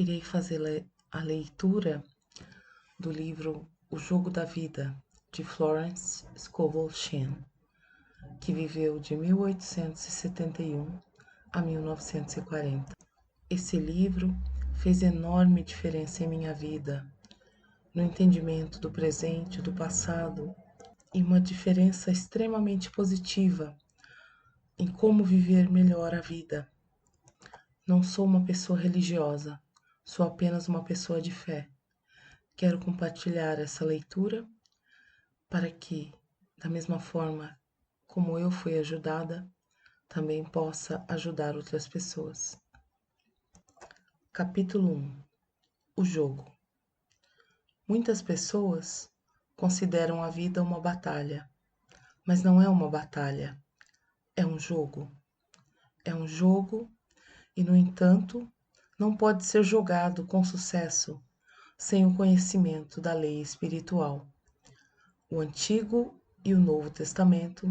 Irei fazer a leitura do livro O Jogo da Vida, de Florence Scovel Shinn, que viveu de 1871 a 1940. Esse livro fez enorme diferença em minha vida, no entendimento do presente e do passado, e uma diferença extremamente positiva em como viver melhor a vida. Não sou uma pessoa religiosa, sou apenas uma pessoa de fé. Quero compartilhar essa leitura para que, da mesma forma como eu fui ajudada, também possa ajudar outras pessoas. Capítulo 1. O jogo. Muitas pessoas consideram a vida uma batalha, mas não é uma batalha, é um jogo. É um jogo e, no entanto, não pode ser jogado com sucesso sem o conhecimento da lei espiritual. O Antigo e o Novo Testamento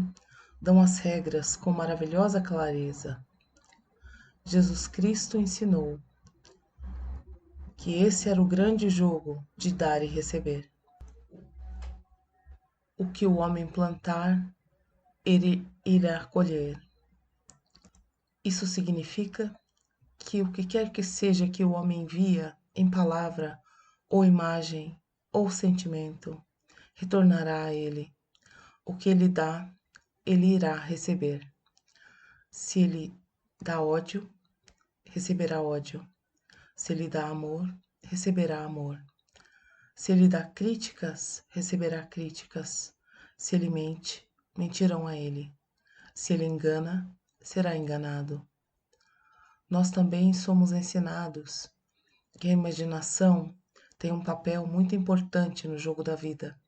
dão as regras com maravilhosa clareza. Jesus Cristo ensinou que esse era o grande jogo de dar e receber. O que o homem plantar, ele irá colher. Isso significa que o que quer que seja que o homem envia em palavra, ou imagem, ou sentimento, retornará a ele. O que ele dá, ele irá receber. Se ele dá ódio, receberá ódio. Se ele dá amor, receberá amor. Se ele dá críticas, receberá críticas. Se ele mente, mentirão a ele. Se ele engana, será enganado. Nós também somos ensinados que a imaginação tem um papel muito importante no jogo da vida.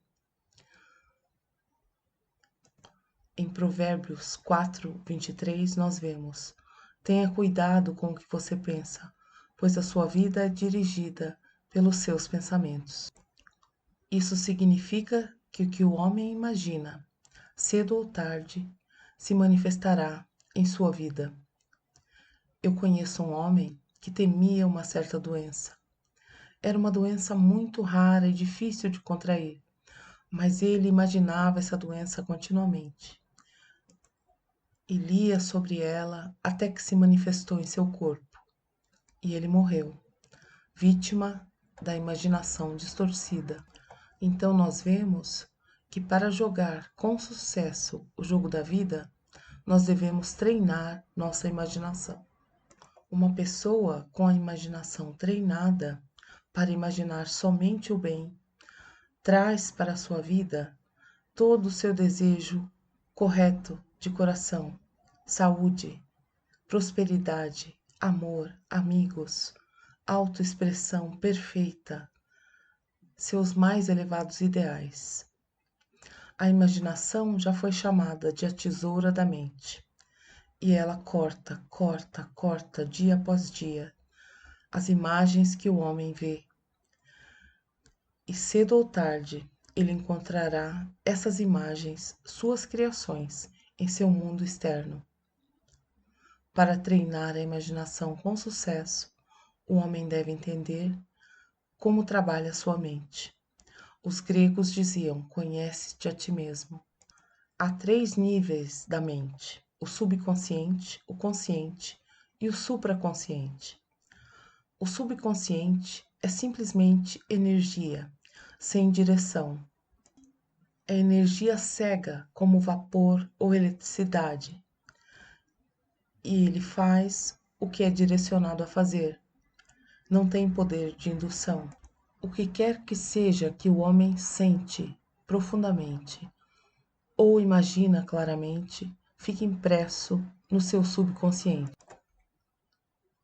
Em Provérbios 4:23 nós vemos: tenha cuidado com o que você pensa, pois a sua vida é dirigida pelos seus pensamentos. Isso significa que o que o homem imagina, cedo ou tarde, se manifestará em sua vida. Eu conheço um homem que temia uma certa doença. Era uma doença muito rara e difícil de contrair, mas ele imaginava essa doença continuamente e lia sobre ela até que se manifestou em seu corpo. E ele morreu, vítima da imaginação distorcida. Então nós vemos que para jogar com sucesso o jogo da vida, nós devemos treinar nossa imaginação. Uma pessoa com a imaginação treinada para imaginar somente o bem, traz para a sua vida todo o seu desejo correto de coração, saúde, prosperidade, amor, amigos, autoexpressão perfeita, seus mais elevados ideais. A imaginação já foi chamada de a tesoura da mente, e ela corta, corta, corta dia após dia as imagens que o homem vê. E cedo ou tarde ele encontrará essas imagens, suas criações, em seu mundo externo. Para treinar a imaginação com sucesso, o homem deve entender como trabalha sua mente. Os gregos diziam: conhece-te a ti mesmo. Há 3 níveis da mente: o subconsciente, o consciente e o supraconsciente. O subconsciente é simplesmente energia, sem direção. É energia cega, como vapor ou eletricidade. E ele faz o que é direcionado a fazer. Não tem poder de indução. O que quer que seja que o homem sente profundamente ou imagina claramente, fica impresso no seu subconsciente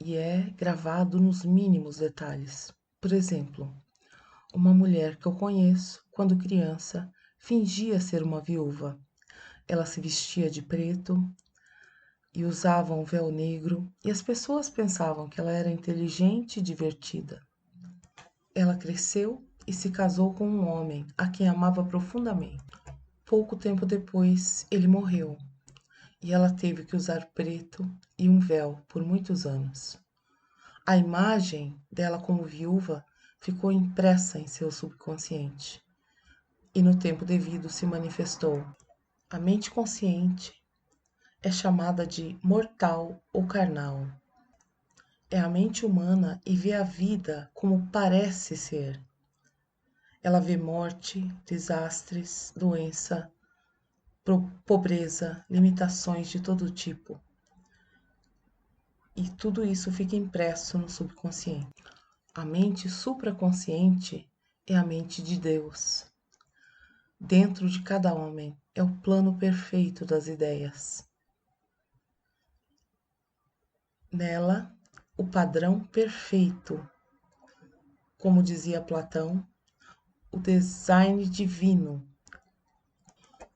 e é gravado nos mínimos detalhes. Por exemplo, uma mulher que eu conheço, quando criança, fingia ser uma viúva. Ela se vestia de preto e usava um véu negro, e as pessoas pensavam que ela era inteligente e divertida. Ela cresceu e se casou com um homem a quem amava profundamente. Pouco tempo depois, ele morreu, e ela teve que usar preto e um véu por muitos anos. A imagem dela como viúva ficou impressa em seu subconsciente e no tempo devido se manifestou. A mente consciente é chamada de mortal ou carnal. É a mente humana e vê a vida como parece ser. Ela vê morte, desastres, doença, pobreza, limitações de todo tipo. E tudo isso fica impresso no subconsciente. A mente supraconsciente é a mente de Deus. Dentro de cada homem é o plano perfeito das ideias. Nela, o padrão perfeito, como dizia Platão, o design divino,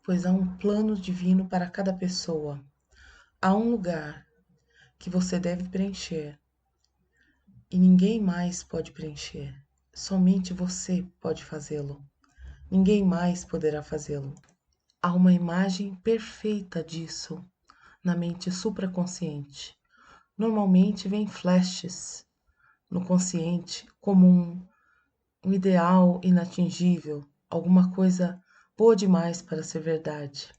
pois há um plano divino para cada pessoa. Há um lugar que você deve preencher e ninguém mais pode preencher. Somente você pode fazê-lo. Ninguém mais poderá fazê-lo. Há uma imagem perfeita disso na mente supraconsciente. Normalmente vem flashes no consciente como um ideal inatingível, alguma coisa boa demais para ser verdade.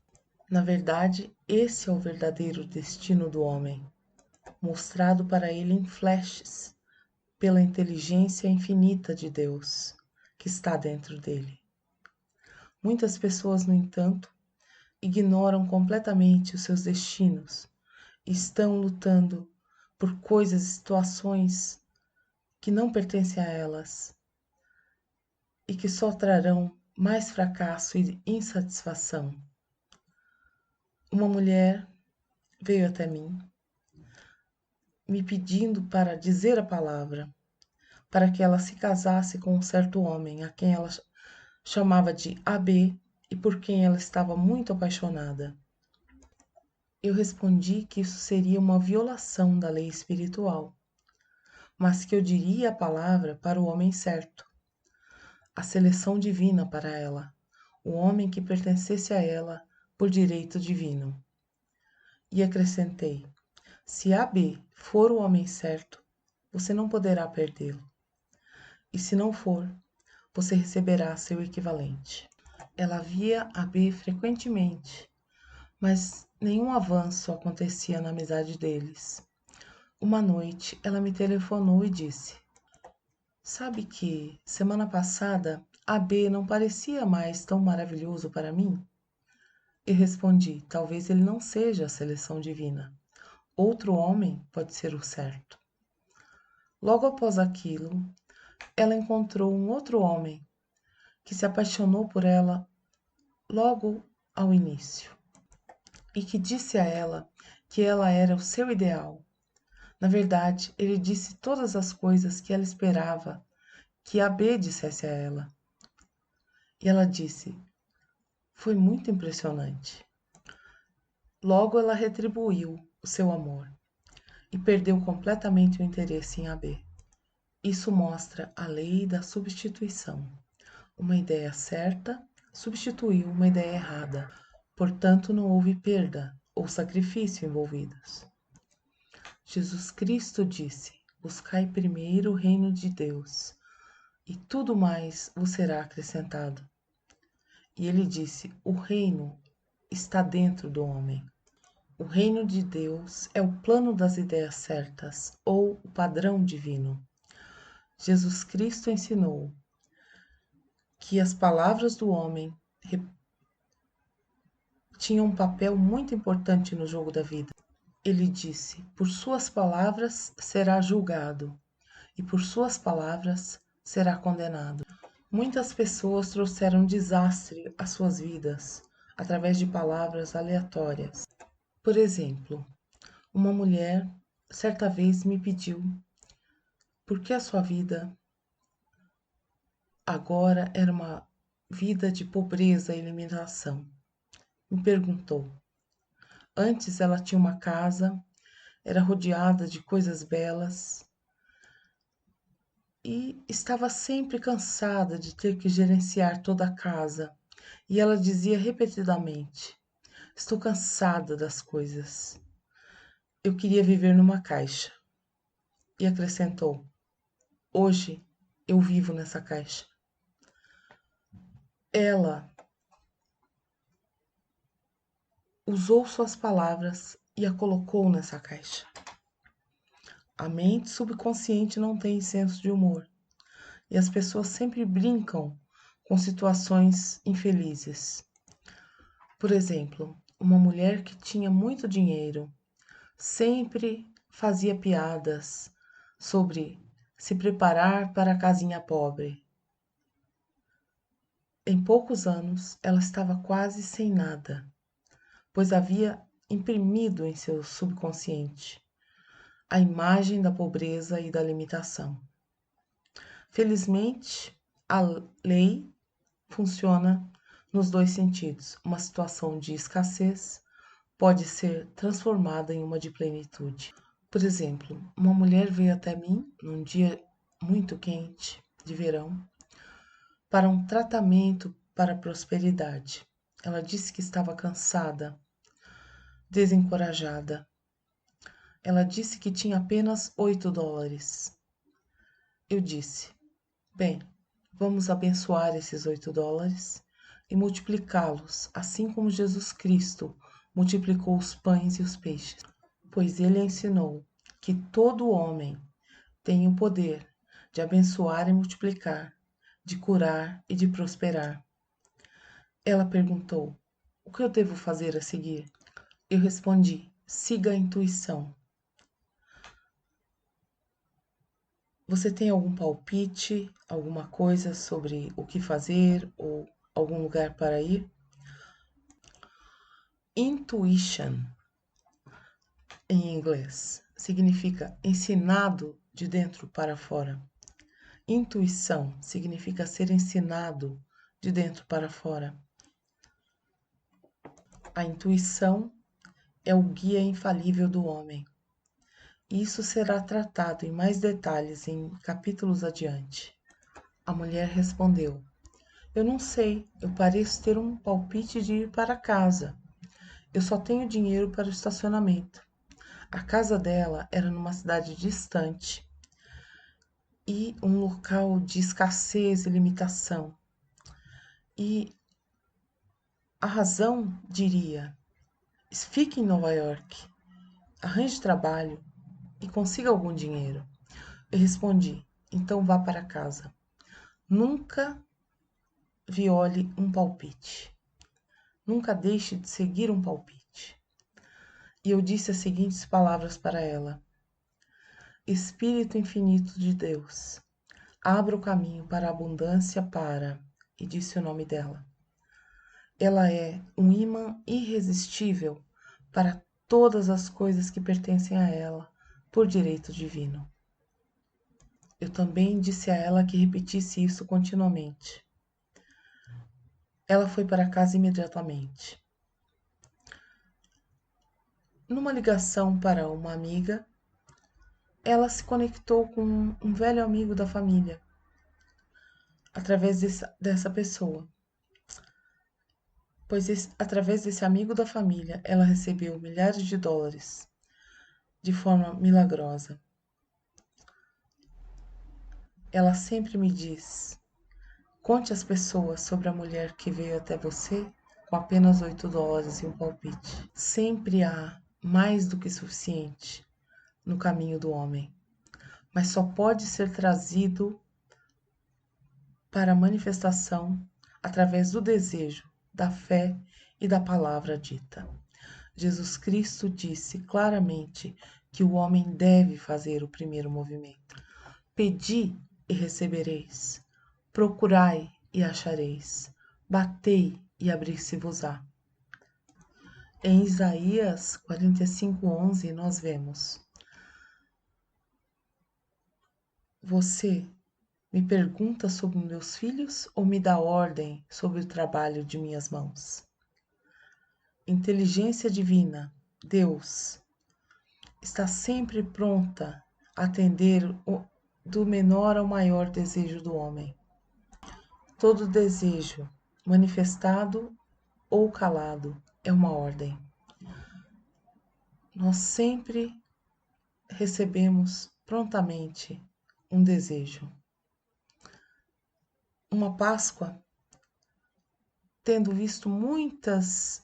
Na verdade, esse é o verdadeiro destino do homem, mostrado para ele em flashes pela inteligência infinita de Deus que está dentro dele. Muitas pessoas, no entanto, ignoram completamente os seus destinos e estão lutando por coisas e situações que não pertencem a elas e que só trarão mais fracasso e insatisfação. Uma mulher veio até mim, me pedindo para dizer a palavra, para que ela se casasse com um certo homem, a quem ela chamava de AB e por quem ela estava muito apaixonada. Eu respondi que isso seria uma violação da lei espiritual, mas que eu diria a palavra para o homem certo, a seleção divina para ela, o homem que pertencesse a ela por direito divino. E acrescentei: se AB for o homem certo, você não poderá perdê-lo. E se não for, você receberá seu equivalente. Ela via AB frequentemente, mas nenhum avanço acontecia na amizade deles. Uma noite, ela me telefonou e disse: sabe que, semana passada, AB não parecia mais tão maravilhoso para mim? E respondi: talvez ele não seja a seleção divina. Outro homem pode ser o certo. Logo após aquilo, ela encontrou um outro homem que se apaixonou por ela logo ao início e que disse a ela que ela era o seu ideal. Na verdade, ele disse todas as coisas que ela esperava que a B dissesse a ela. E ela disse: foi muito impressionante. Logo ela retribuiu o seu amor e perdeu completamente o interesse em AB. Isso mostra a lei da substituição. Uma ideia certa substituiu uma ideia errada, portanto, não houve perda ou sacrifício envolvidos. Jesus Cristo disse: buscai primeiro o reino de Deus, e tudo mais vos será acrescentado. E ele disse: o reino está dentro do homem. O reino de Deus é o plano das ideias certas, ou o padrão divino. Jesus Cristo ensinou que as palavras do homem tinham um papel muito importante no jogo da vida. Ele disse: por suas palavras será julgado, e por suas palavras será condenado. Muitas pessoas trouxeram desastre às suas vidas através de palavras aleatórias. Por exemplo, uma mulher certa vez me pediu por que a sua vida agora era uma vida de pobreza e limitação. Me perguntou. Antes ela tinha uma casa, era rodeada de coisas belas e estava sempre cansada de ter que gerenciar toda a casa. E ela dizia repetidamente: estou cansada das coisas. Eu queria viver numa caixa. e acrescentou: hoje eu vivo nessa caixa. Ela usou suas palavras e a colocou nessa caixa. A mente subconsciente não tem senso de humor e as pessoas sempre brincam com situações infelizes. Por exemplo, uma mulher que tinha muito dinheiro sempre fazia piadas sobre se preparar para a casinha pobre. Em poucos anos, ela estava quase sem nada, pois havia imprimido em seu subconsciente a imagem da pobreza e da limitação. Felizmente, a lei funciona nos dois sentidos. Uma situação de escassez pode ser transformada em uma de plenitude. Por exemplo, uma mulher veio até mim num dia muito quente de verão para um tratamento para a prosperidade. Ela disse que estava cansada, desencorajada. Ela disse que tinha apenas $8. Eu disse: bem, vamos abençoar esses $8 e multiplicá-los, assim como Jesus Cristo multiplicou os pães e os peixes. Pois ele ensinou que todo homem tem o poder de abençoar e multiplicar, de curar e de prosperar. Ela perguntou: o que eu devo fazer a seguir? Eu respondi: siga a intuição. Você tem algum palpite, alguma coisa sobre o que fazer ou algum lugar para ir? Intuition, em inglês, significa ensinado de dentro para fora. Intuição significa ser ensinado de dentro para fora. A intuição é o guia infalível do homem. Isso será tratado em mais detalhes em capítulos adiante. A mulher respondeu: eu não sei, eu pareço ter um palpite de ir para casa. Eu só tenho dinheiro para o estacionamento. A casa dela era numa cidade distante e um local de escassez e limitação. E a razão diria: fique em Nova York, arranje trabalho e consiga algum dinheiro. Eu respondi: então vá para casa. Nunca viole um palpite. Nunca deixe de seguir um palpite. E eu disse as seguintes palavras para ela: Espírito infinito de Deus, abra o caminho para a abundância para... E disse o nome dela. Ela é um imã irresistível para todas as coisas que pertencem a ela por direito divino. Eu também disse a ela que repetisse isso continuamente. Ela foi para casa imediatamente. Numa ligação para uma amiga, ela se conectou com um velho amigo da família, através dessa pessoa. Pois através desse amigo da família, ela recebeu milhares de dólares, de forma milagrosa. Ela sempre me diz: conte às pessoas sobre a mulher que veio até você com apenas $8 e um palpite. Sempre há mais do que suficiente no caminho do homem, mas só pode ser trazido para a manifestação através do desejo, da fé e da palavra dita. Jesus Cristo disse claramente que o homem deve fazer o primeiro movimento. Pedi e recebereis, procurai e achareis, batei e abrir-se-vos-á. Em Isaías 45:11 nós vemos: você me pergunta sobre meus filhos ou me dá ordem sobre o trabalho de minhas mãos? Inteligência divina, Deus, está sempre pronta a atender do menor ao maior desejo do homem. Todo desejo, manifestado ou calado, é uma ordem. Nós sempre recebemos prontamente um desejo. Uma Páscoa, tendo visto muitas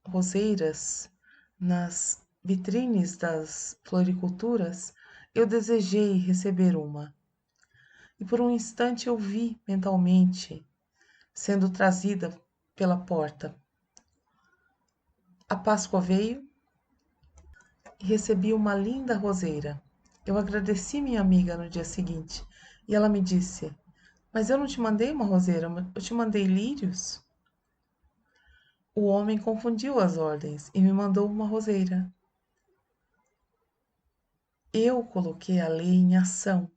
roseiras nas vitrines das floriculturas, eu desejei receber uma. E por um instante eu vi mentalmente sendo trazida pela porta. A Páscoa veio e recebi uma linda roseira. Eu agradeci minha amiga no dia seguinte e ela me disse: Mas eu não te mandei uma roseira, eu te mandei lírios. O homem confundiu as ordens e me mandou uma roseira. Eu coloquei a lei em ação.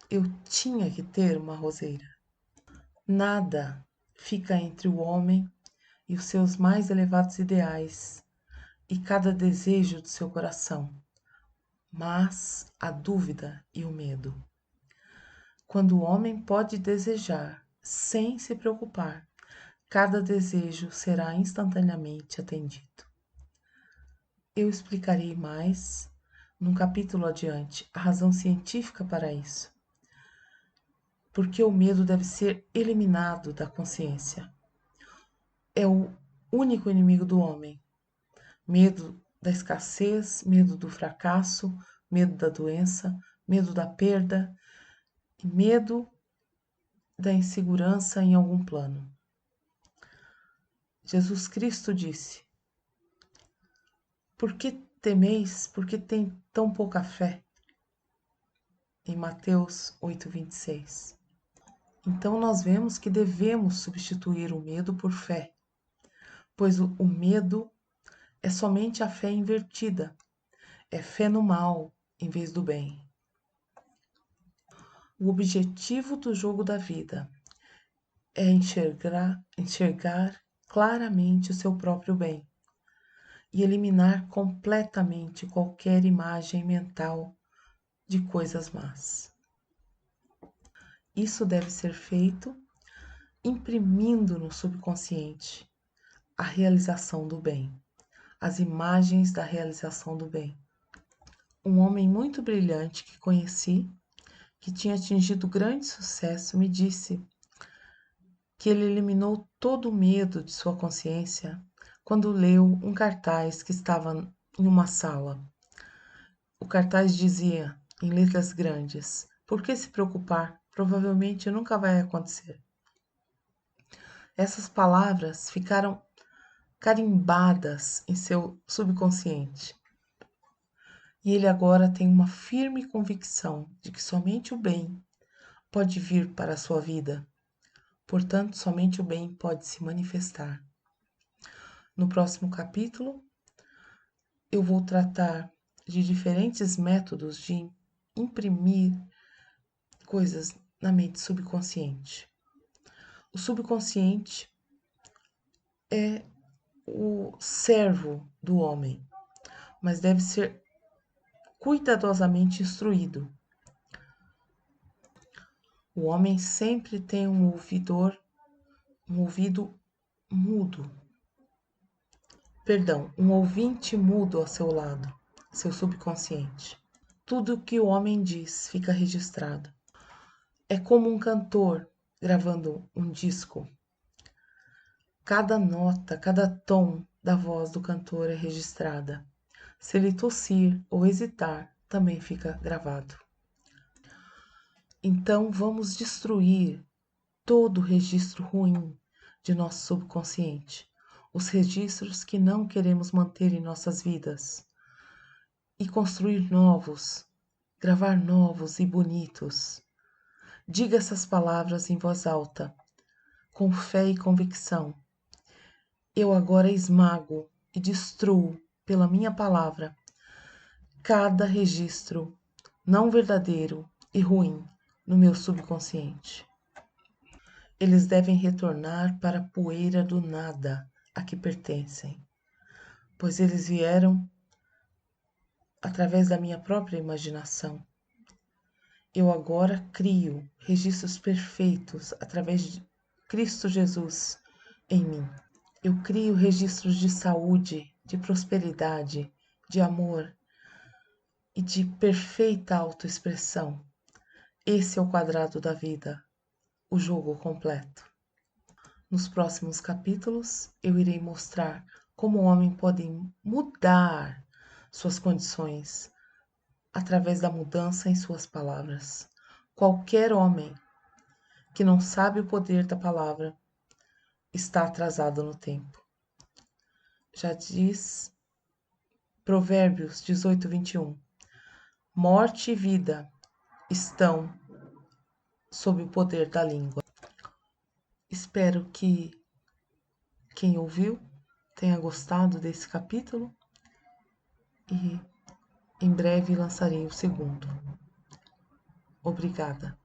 Eu tinha que ter uma roseira. Nada fica entre o homem e os seus mais elevados ideais e cada desejo do seu coração, mas a dúvida e o medo. Quando o homem pode desejar sem se preocupar, cada desejo será instantaneamente atendido. Eu explicarei mais, num capítulo adiante, a razão científica para isso. Porque o medo deve ser eliminado da consciência. É o único inimigo do homem. Medo da escassez, medo do fracasso, medo da doença, medo da perda e medo da insegurança em algum plano. Jesus Cristo disse: Por que temeis? Porque tem tão pouca fé? Em Mateus 8:26. Então nós vemos que devemos substituir o medo por fé, pois o medo é somente a fé invertida, é fé no mal em vez do bem. O objetivo do jogo da vida é enxergar claramente o seu próprio bem e eliminar completamente qualquer imagem mental de coisas más. Isso deve ser feito imprimindo no subconsciente a realização do bem, as imagens da realização do bem. Um homem muito brilhante que conheci, que tinha atingido grande sucesso, me disse que ele eliminou todo o medo de sua consciência quando leu um cartaz que estava em uma sala. O cartaz dizia, em letras grandes: Por que se preocupar? Provavelmente nunca vai acontecer. Essas palavras ficaram carimbadas em seu subconsciente. E ele agora tem uma firme convicção de que somente o bem pode vir para a sua vida. Portanto, somente o bem pode se manifestar. No próximo capítulo, eu vou tratar de diferentes métodos de imprimir coisas na mente subconsciente. O subconsciente é o servo do homem, mas deve ser cuidadosamente instruído. O homem sempre tem um ouvido mudo. Um ouvinte mudo ao seu lado, seu subconsciente. Tudo o que o homem diz fica registrado. É como um cantor gravando um disco. Cada nota, cada tom da voz do cantor é registrada. Se ele tossir ou hesitar, também fica gravado. Então vamos destruir todo o registro ruim de nosso subconsciente, os registros que não queremos manter em nossas vidas, e construir novos, gravar novos e bonitos. Diga essas palavras em voz alta, com fé e convicção. Eu agora esmago e destruo, pela minha palavra, cada registro não verdadeiro e ruim no meu subconsciente. Eles devem retornar para a poeira do nada a que pertencem, pois eles vieram através da minha própria imaginação. Eu agora crio registros perfeitos através de Cristo Jesus em mim. Eu crio registros de saúde, de prosperidade, de amor e de perfeita autoexpressão. Esse é o quadrado da vida, o jogo completo. Nos próximos capítulos, eu irei mostrar como o homem pode mudar suas condições através da mudança em suas palavras. Qualquer homem que não sabe o poder da palavra está atrasado no tempo. Já diz Provérbios 18:21. Morte e vida estão sob o poder da língua. Espero que quem ouviu tenha gostado desse capítulo e em breve lançarei o segundo. Obrigada.